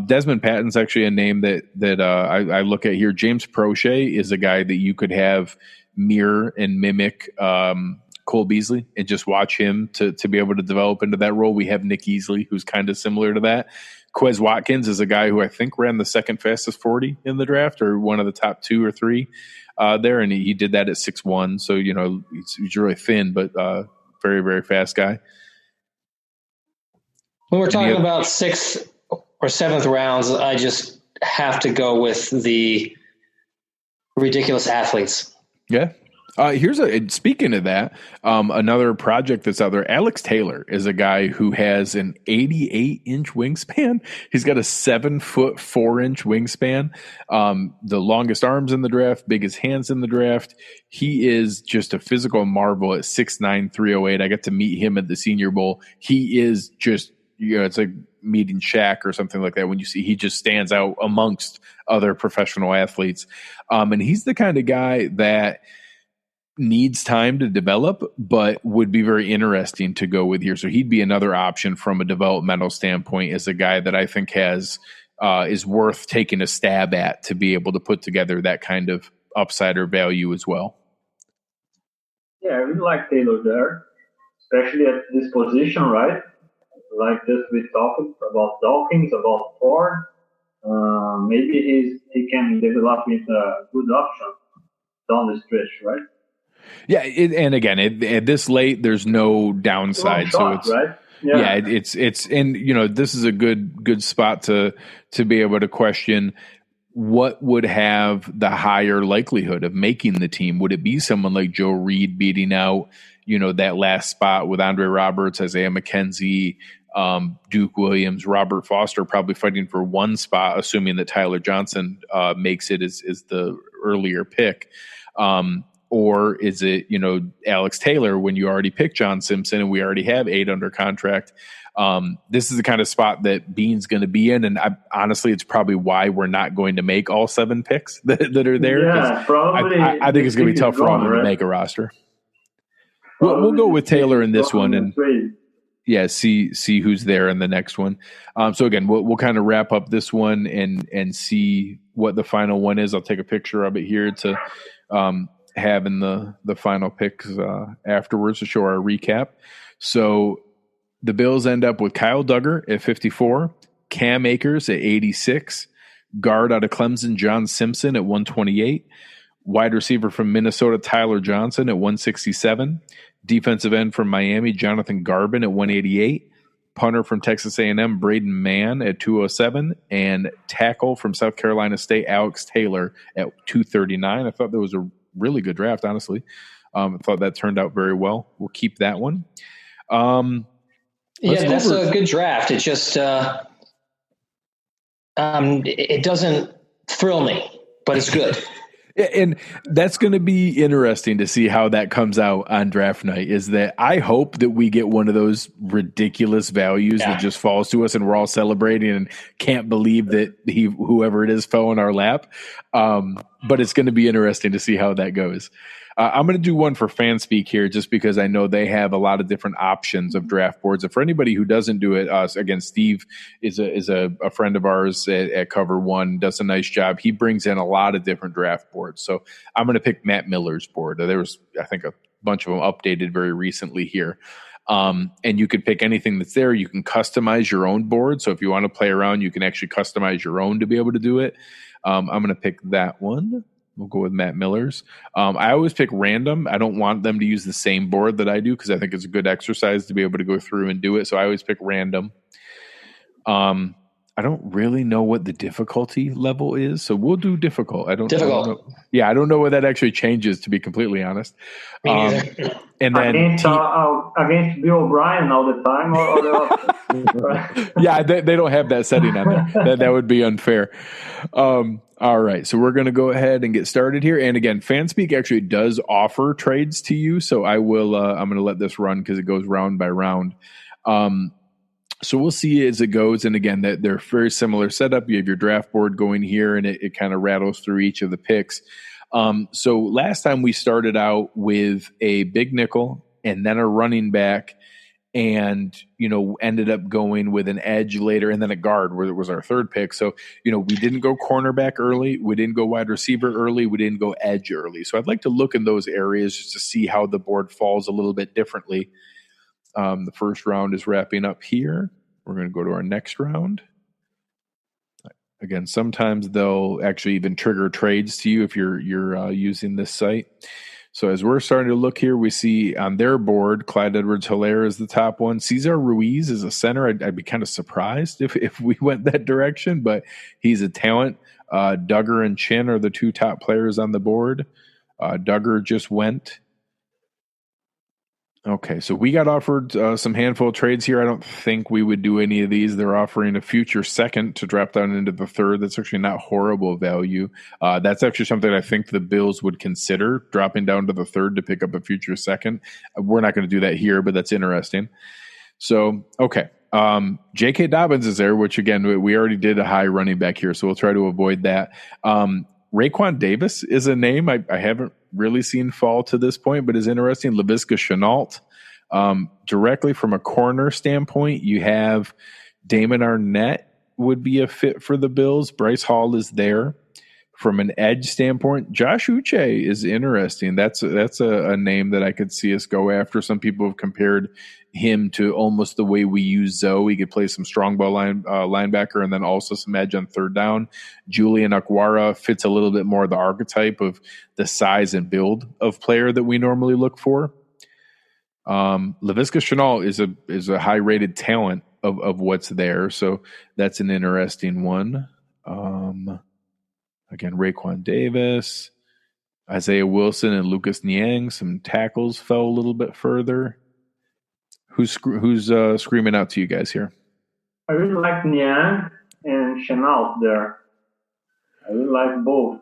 Desmond Patton's actually a name that I look at here. James Prochet is a guy that you could have mirror and mimic Cole Beasley and just watch him to be able to develop into that role. We have Nick Easley, who's kind of similar to that. Quez Watkins is a guy who I think ran the second fastest 40 in the draft, or one of the top 2 or 3 there, and he did that at 6'1". So he's really thin, but very, very fast guy. When we're talking about 6th or 7th rounds, I just have to go with the ridiculous athletes. Yeah. Speaking of that, another project that's out there, Alex Taylor is a guy who has an 88-inch wingspan. He's got a 7'4" wingspan, the longest arms in the draft, biggest hands in the draft. He is just a physical marvel at 6'9", 308. I got to meet him at the Senior Bowl. He is just, it's like meeting Shaq or something like that. When you see, he just stands out amongst other professional athletes. And he's the kind of guy that needs time to develop, but would be very interesting to go with here. So he'd be another option from a developmental standpoint as a guy that I think is worth taking a stab at to be able to put together that kind of upside or value as well. Yeah, I really like Taylor there, especially at this position, right? Like just we talked about Dawkins, about Ford. maybe he can develop into a good option down the stretch, right? Yeah, and again, at this late, there's no downside. So it's right? Yeah, it's and this is a good spot to be able to question what would have the higher likelihood of making the team. Would it be someone like Joe Reed beating out that last spot with Andre Roberts, Isaiah McKenzie, Duke Williams, Robert Foster probably fighting for one spot, assuming that Tyler Johnson makes it is the earlier pick. Or is it, Alex Taylor when you already picked John Simpson and we already have 8 under contract? This is the kind of spot that Bean's going to be in. And honestly, it's probably why we're not going to make all 7 picks that are there. Yeah, probably. I think it's going to be tough for all of them to make a roster. We'll go with Taylor in this one and see who's there in the next one. So again, we'll kind of wrap up this one and see what the final one is. I'll take a picture of it here to have in the final picks afterwards to show our recap. So the Bills end up with Kyle Duggar at 54, Cam Akers at 86, guard out of Clemson John Simpson at 128, wide receiver from Minnesota Tyler Johnson at 167, defensive end from Miami Jonathan Garvin at 188, punter from Texas A&M Braden Mann at 207, and tackle from South Carolina State Alex Taylor at 239. I thought that was a really good draft, honestly. I thought that turned out very well. We'll keep that one. That's a good draft. It just it doesn't thrill me, but it's good. And that's going to be interesting to see how that comes out on draft night. Is that I hope that we get one of those ridiculous values that just falls to us and we're all celebrating and can't believe that whoever it is fell in our lap. But it's going to be interesting to see how that goes. I'm going to do one for FanSpeak here just because I know they have a lot of different options of draft boards. And for anybody who doesn't do it, again, Steve is a friend of ours at Cover One, does a nice job. He brings in a lot of different draft boards. So I'm going to pick Matt Miller's board. There was, I think, a bunch of them updated very recently here. And you can pick anything that's there. You can customize your own board. So if you want to play around, you can actually customize your own to be able to do it. I'm going to pick that one. We'll go with Matt Miller's. I always pick random. I don't want them to use the same board that I do because I think it's a good exercise to be able to go through and do it. So I always pick random. I don't really know what the difficulty level is, so we'll do difficult. I don't know. Yeah, I don't know what that actually changes, to be completely honest. And then against Bill O'Brien all the time, or yeah, they don't have that setting on there. That would be unfair. All right, so we're going to go ahead and get started here. And again, FanSpeak actually does offer trades to you, so I will. I'm going to let this run because it goes round by round. So we'll see as it goes. And again, that they're very similar setup. You have your draft board going here, and it kind of rattles through each of the picks. So last time we started out with a big nickel and then a running back, and ended up going with an edge later, and then a guard, where it was our third pick. So we didn't go cornerback early, we didn't go wide receiver early, we didn't go edge early. So I'd like to look in those areas just to see how the board falls a little bit differently. The first round is wrapping up here. We're going to go to our next round. Again, sometimes they'll actually even trigger trades to you if you're using this site. So as we're starting to look here, we see on their board, Clyde Edwards-Helaire is the top one. Cesar Ruiz is a center. I'd be kind of surprised if we went that direction, but he's a talent. Duggar and Chin are the two top players on the board. Duggar just went. Okay, so we got offered some handful of trades here. I don't think we would do any of these. They're offering a future second to drop down into the third. That's actually not horrible value. That's actually something I think the Bills would consider, dropping down to the third to pick up a future second. We're not going to do that here, but that's interesting. So, okay. J.K. Dobbins is there, which, again, we already did a high running back here, so we'll try to avoid that. Raekwon Davis is a name I haven't really seen fall to this point, but is interesting. Laviska Shenault. Directly from a corner standpoint, you have Damon Arnett would be a fit for the Bills. Bryce Hall is there. From an edge standpoint, Josh Uche is interesting. That's a name that I could see us go after. Some people have compared him to almost the way we use Zoe. He could play some strong ball linebacker and then also some edge on third down. Julian Akwara fits a little bit more the archetype of the size and build of player that we normally look for. Laviska Shenault is a high rated talent of what's there, so that's an interesting one. Again, Raekwon Davis, Isaiah Wilson, and Lucas Niang. Some tackles fell a little bit further. Who's screaming out to you guys here? I really like Niang and Shenault there. I really like both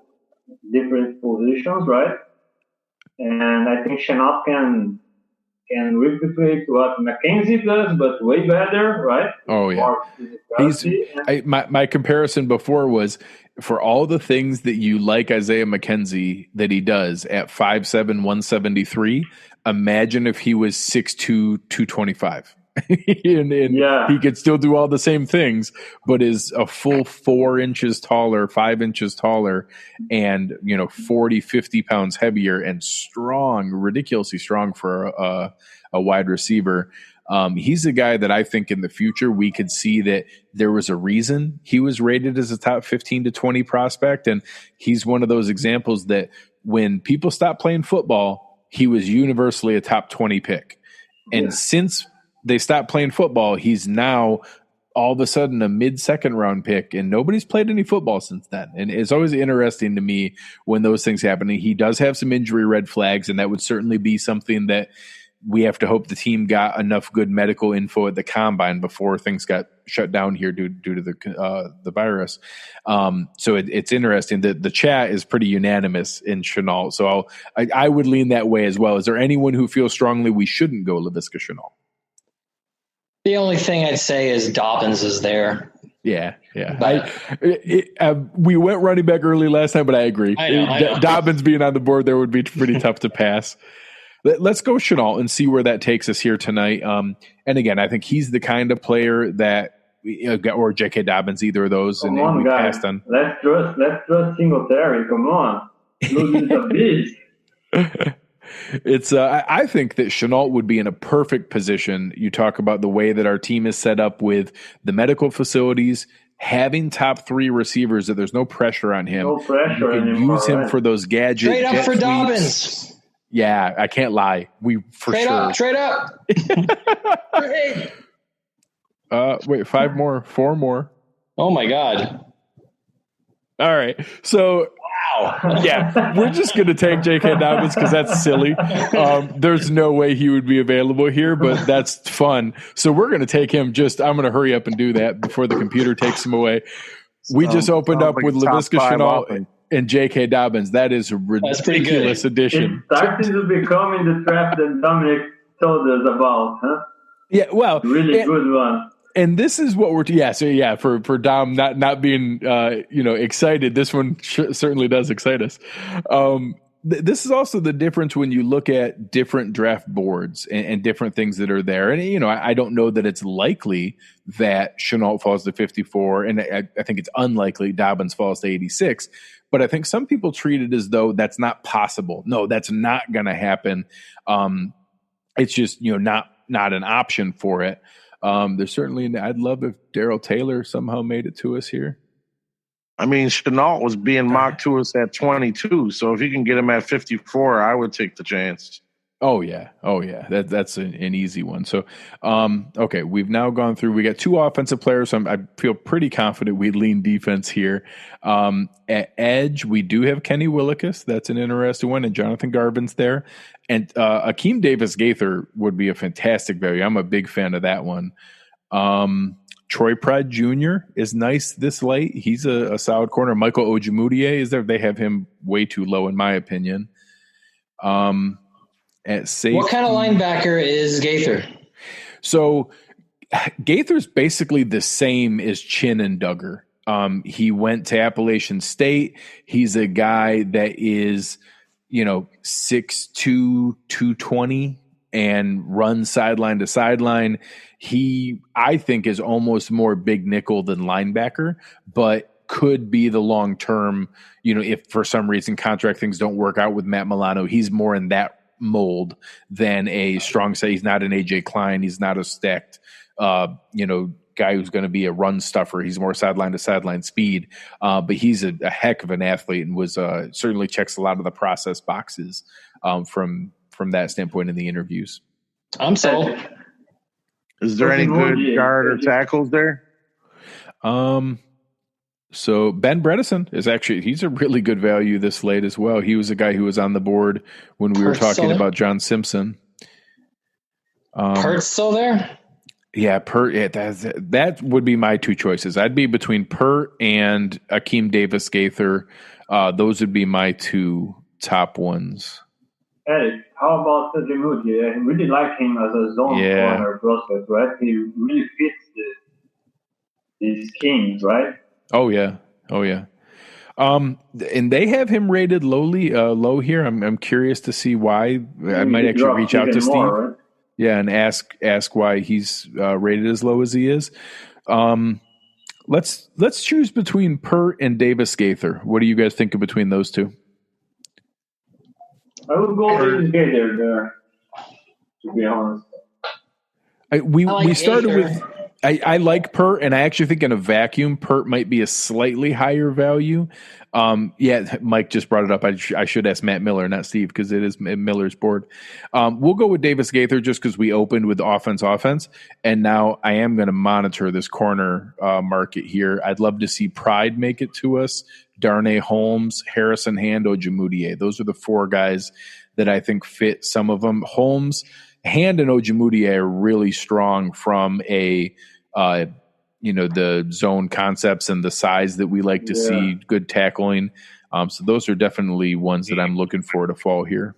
different positions, right? And I think Shenault can replicate what McKenzie does, but way better, right? Oh yeah. My comparison before was for all the things that you like Isaiah McKenzie that he does at 5'7", 173. Imagine if he was 6'2", 225. and he could still do all the same things, but is a full 4 inches taller, 5 inches taller, and 40, 50 pounds heavier and strong, ridiculously strong for a wide receiver. He's a guy that I think in the future we could see that there was a reason he was rated as a top 15 to 20 prospect, and he's one of those examples that when people stopped playing football, he was universally a top 20 pick. And since they stopped playing football, he's now all of a sudden a mid-second round pick, and nobody's played any football since then. And it's always interesting to me when those things happen. He does have some injury red flags, and that would certainly be something that we have to hope the team got enough good medical info at the combine before things got shut down here due to the virus. So it's interesting that the chat is pretty unanimous in Shenault. So I would lean that way as well. Is there anyone who feels strongly we shouldn't go Laviska Shenault? The only thing I'd say is Dobbins is there. Yeah. We went running back early last time, but I agree. I know. Dobbins being on the board there would be pretty tough to pass. Let's go Shenault and see where that takes us here tonight. And again, I think he's the kind of player that, or J.K. Dobbins, either of those. Come on, guys. Let's trust Singletary. Come on. Losing the beast. It's. I think that Shenault would be in a perfect position. You talk about the way that our team is set up with the medical facilities, having top 3 receivers that there's no pressure on him. No pressure you can anymore, use him for those gadgets. Trade up for Dobbins. Yeah, I can't lie. We for sure. Trade up. Wait, 5 more, 4 more. Oh my God. All right. So, wow. Yeah, we're just going to take J.K. Dobbins because that's silly. There's no way he would be available here, but that's fun. So we're going to take him. I'm going to hurry up and do that before the computer takes him away. We just opened up with Laviska Shenault and J.K. Dobbins. That is a ridiculous addition. It's starting to become in the draft that Dominic told us about, huh? Yeah, well, really good one. And this is what we're for Dom not being excited. This one certainly does excite us. This is also the difference when you look at different draft boards and different things that are there. And I don't know that it's likely that Shenault falls to 54, and I think it's unlikely Dobbins falls to 86. But I think some people treat it as though that's not possible. No, that's not going to happen. It's just not an option for it. There's certainly. I'd love if Darrell Taylor somehow made it to us here. I mean, Shenault was being mocked to us at 22, so if you can get him at 54, I would take the chance. Oh yeah. That's an easy one. So, okay, we've now gone through. We got 2 offensive players. So I feel pretty confident we lean defense here. At edge, we do have Kenny Willekes. That's an interesting one, and Jonathan Garvin's there. And Akeem Davis-Gaither would be a fantastic value. I'm a big fan of that one. Troy Pride Jr. is nice this late. He's a solid corner. Michael Ojemudia is there. They have him way too low, in my opinion. At safety, what kind of linebacker is Gaither? So Gaither's basically the same as Chin and Duggar. He went to Appalachian State. He's a guy that is, 6'2", 220 and runs sideline to sideline. He, I think, is almost more big nickel than linebacker, but could be the long term. If for some reason contract things don't work out with Matt Milano, he's more in that mold than a strong say. He's not an AJ Klein. He's not a stacked, guy who's going to be a run stuffer. He's more sideline to sideline speed, but he's a heck of an athlete and was certainly checks a lot of the process boxes from that standpoint in the interviews. I'm sold. Is there any good guard or tackles there? So Ben Bredesen is he's a really good value this late as well. He was a guy who was on the board when we were talking about John Simpson. Pert's still there? Yeah, Pert. That would be my two choices. I'd be between Pert and Akeem Davis-Gaither. Those would be my two top ones. Eric, how about Djimouti? I really like him as a zone corner prospect, right? He really fits the schemes, right? Oh yeah. And they have him rated low here. I'm curious to see why. I might actually reach out to Steve. Right? Yeah, and ask why he's rated as low as he is. Let's choose between Pert and Davis-Gaither. What do you guys think of between those two? I would go Davis-Gaither there, to be honest. We started with. I like Pert, and I actually think in a vacuum, Pert might be a slightly higher value. Mike just brought it up. I should ask Matt Miller, not Steve, because it is Miller's board. We'll go with Davis-Gaither just because we opened with offense, and now I am going to monitor this corner market here. I'd love to see Pride make it to us, Darnay Holmes, Harrison Hand, Ojemudia. Those are the four guys that I think fit some of them. Holmes, Hand, and Ojemudia are really strong from a the zone concepts and the size that we like to see, good tackling. So those are definitely ones that I'm looking for to fall here.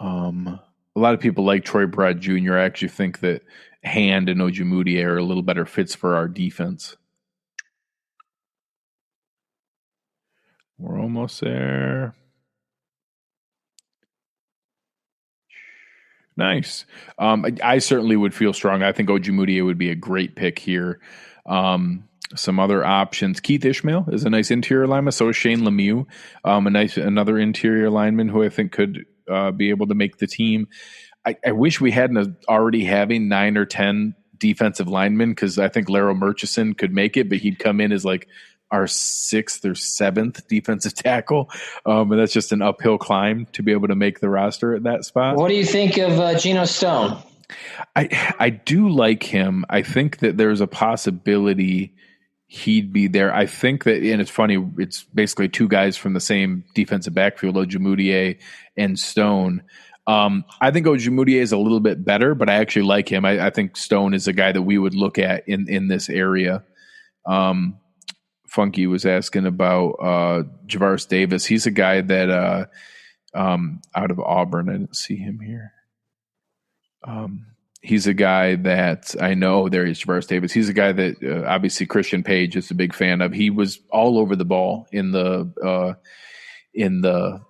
A lot of people like Troy Broad Jr. I actually think that Hand and Ojemudia are a little better fits for our defense. We're almost there. Nice. I certainly would feel strong. I think Ojemudia would be a great pick here. Some other options. Keith Ishmael is a nice interior lineman. So is Shane Lemieux, another interior lineman who I think could be able to make the team. I wish we hadn't already having 9 or 10 defensive linemen, because I think Laro Murchison could make it, but he'd come in as like our 6th or 7th defensive tackle. And that's just an uphill climb to be able to make the roster at that spot. What do you think of Geno Stone? I do like him. I think that there's a possibility he'd be there. I think that, and it's funny, it's basically two guys from the same defensive backfield, Ojemudia and Stone. I think Ojemudia is a little bit better, but I actually like him. I think Stone is a guy that we would look at in this area. Funky was asking about Javaris Davis. He's a guy that out of Auburn. I didn't see him here. He's a guy that I know. There is Javaris Davis. He's a guy that obviously Christian Page is a big fan of. He was all over the ball in the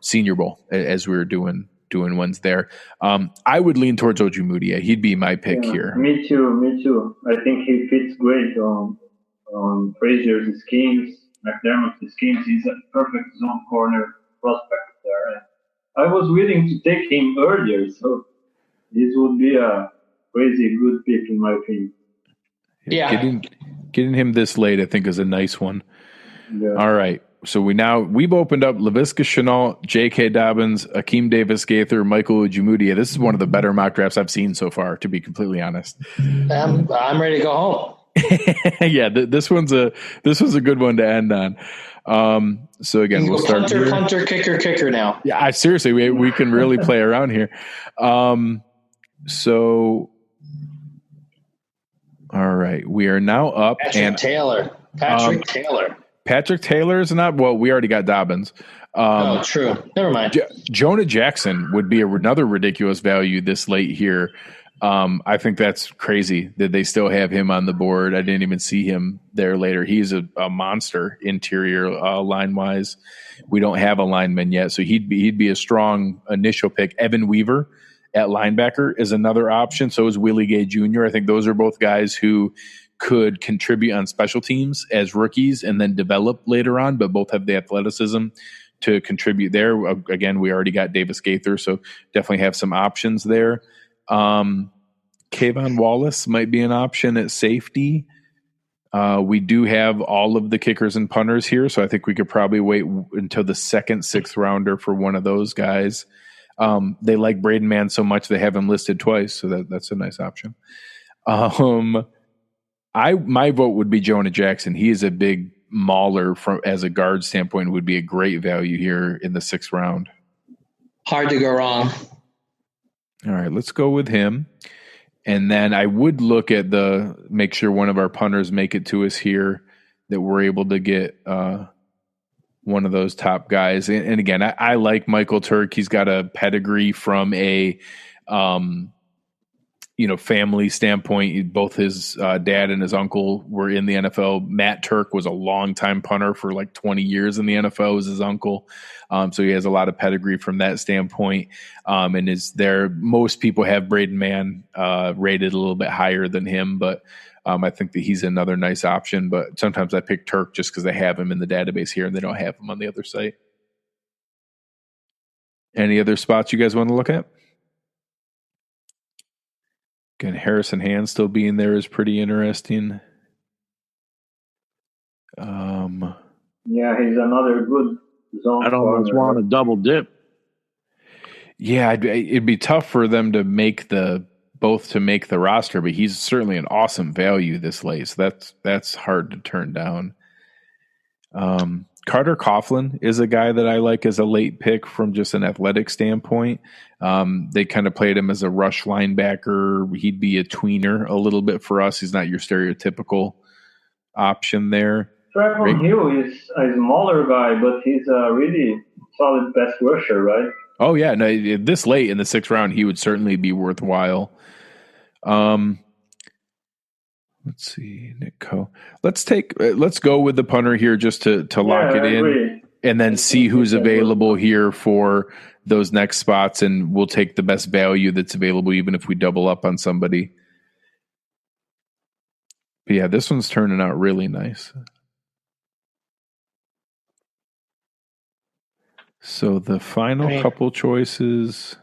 Senior Bowl as we were doing ones there. I would lean towards Ojemudia. He'd be my pick here. Me too. I think he fits great on Frazier's schemes, McDermott's schemes. He's a perfect zone corner prospect there. And I was willing to take him earlier, so this would be a crazy good pick in my opinion. Yeah. Getting him this late, I think, is a nice one. Yeah. All right. So we've opened up Laviska Shenault, J.K. Dobbins, Akeem Davis-Gaither, Michael Ojemudia. This is one of the better mock drafts I've seen so far, to be completely honest. I'm ready to go home. Yeah, this was a good one to end on. So again, we'll start punter, kicker now. Yeah, seriously, we can really play around here. So, all right, we are now up. Patrick Taylor. Patrick Taylor is not. Well, we already got Dobbins. True. Never mind. Jonah Jackson would be another ridiculous value this late here. I think that's crazy that they still have him on the board. I didn't even see him there later. He's a monster interior line wise. We don't have a lineman yet, so he'd be a strong initial pick. Evan Weaver at linebacker is another option. So is Willie Gay Jr. I think those are both guys who could contribute on special teams as rookies and then develop later on, but both have the athleticism to contribute there. Again, we already got Davis Gaither, so definitely have some options there. Kayvon Wallace might be an option at safety. We do have all of the kickers and punters here, so I think we could probably wait until the second, sixth rounder for one of those guys. They like Braden Mann so much they have him listed twice, so that's a nice option. My vote would be Jonah Jackson. He is a big mauler as a guard standpoint, would be a great value here in the 6th round. Hard to go wrong. All right, let's go with him. And then I would look at make sure one of our punters make it to us here, that we're able to get one of those top guys. And again, I like Michael Turk. He's got a pedigree from a family standpoint. Both his dad and his uncle were in the NFL. Matt Turk was a longtime punter for like 20 years in the NFL, was his uncle. So he has a lot of pedigree from that standpoint. And is there, most people have Braden Mann rated a little bit higher than him, but I think that he's another nice option. But sometimes I pick Turk just because they have him in the database here and they don't have him on the other site. Any other spots you guys want to look at? Again, Harrison Hand still being there is pretty interesting. Yeah, he's another good zone. I don't almost want to double dip. Yeah, it'd be tough for them to make the roster, but he's certainly an awesome value this late. So that's hard to turn down. Carter Coughlin is a guy that I like as a late pick from just an athletic standpoint. They kind of played him as a rush linebacker. He'd be a tweener a little bit for us. He's not your stereotypical option there. Trevon Hill is a smaller guy, but he's a really solid pass rusher, right? Oh, yeah. No, this late in the 6th round, he would certainly be worthwhile. Let's see, Nick Coe. Let's go with the punter here just to lock it in, and then see who's available here for those next spots, and we'll take the best value that's available, even if we double up on somebody. But yeah, this one's turning out really nice. So the final couple choices.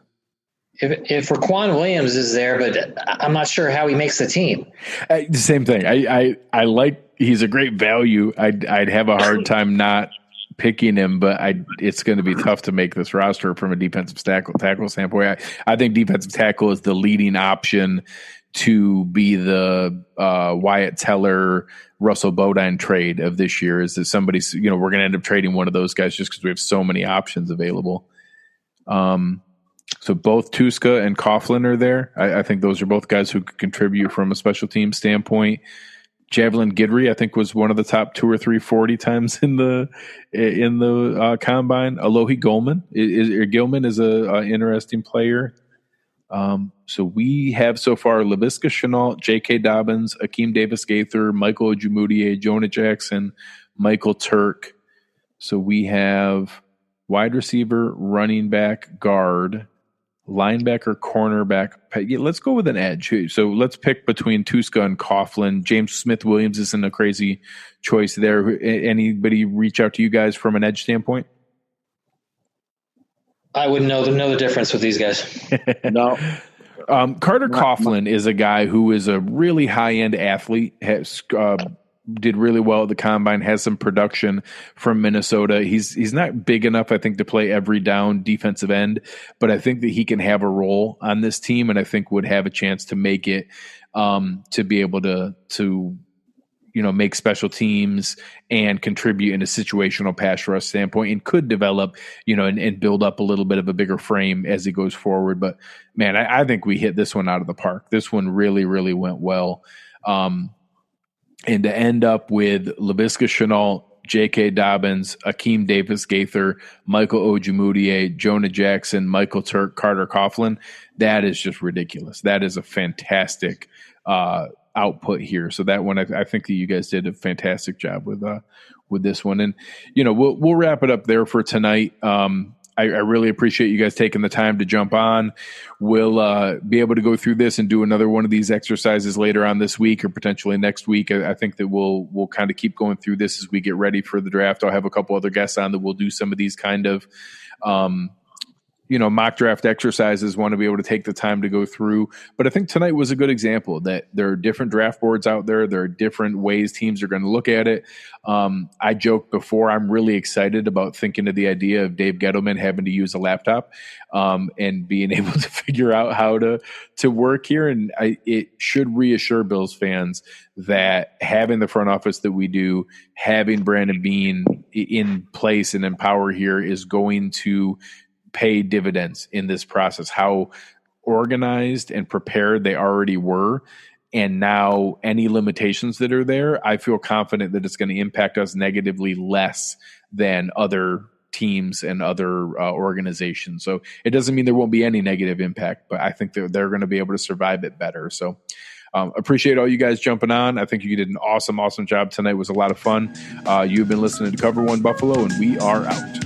If Raquan Williams is there, but I'm not sure how he makes the team. Same thing. I like, he's a great value. I'd have a hard time not picking him, but it's going to be tough to make this roster from a defensive tackle standpoint. I think defensive tackle is the leading option to be the Wyatt Teller, Russell Bodine trade of this year. Is that somebody's, we're going to end up trading one of those guys just because we have so many options available. So both Tuska and Coughlin are there. I think those are both guys who could contribute from a special team standpoint. Javelin Guidry, I think, was one of the top 2 or 3 40 times in the combine. Alohi Gilman is a interesting player. So we have so far Laviska Shenault, J.K. Dobbins, Akeem Davis Gaither, Michael Ojumudie, Jonah Jackson, Michael Turk. So we have wide receiver, running back, guard, linebacker, cornerback. Let's go with an edge. So let's pick between Tuska and Coughlin. James Smith-Williams isn't a crazy choice there. Anybody reach out to you guys from an edge standpoint? I wouldn't know the difference with these guys. No. Carter Coughlin is a guy who is a really high-end athlete, has did really well at the combine, has some production from Minnesota. He's not big enough, I think, to play every down defensive end, but I think that he can have a role on this team, and I think would have a chance to make it, to be able to make special teams and contribute in a situational pass rush standpoint, and could develop, and build up a little bit of a bigger frame as he goes forward. But man, I think we hit this one out of the park. This one really, really went well. And to end up with Laviska Shenault, J.K. Dobbins, Akeem Davis Gaither, Michael Ojumudie, Jonah Jackson, Michael Turk, Carter Coughlin, that is just ridiculous. That is a fantastic output here. So that one, I think that you guys did a fantastic job with this one. And, we'll wrap it up there for tonight. I really appreciate you guys taking the time to jump on. We'll be able to go through this and do another one of these exercises later on this week or potentially next week. I think that we'll kind of keep going through this as we get ready for the draft. I'll have a couple other guests on that will do some of these kind of mock draft exercises, want to be able to take the time to go through. But I think tonight was a good example that there are different draft boards out there. There are different ways teams are going to look at it. I joked before, I'm really excited about thinking of the idea of Dave Gettleman having to use a laptop and being able to figure out how to work here. And it should reassure Bills fans that having the front office that we do, having Brandon Beane in place and in power here is going to pay dividends in this process, how organized and prepared they already were. And now any limitations that are there, I feel confident that it's going to impact us negatively less than other teams and other organizations. So it doesn't mean there won't be any negative impact, but I think they're going to be able to survive it better. So appreciate all you guys jumping on. I think you did an awesome job tonight. It was a lot of fun. You've been listening to Cover One Buffalo, and we are out.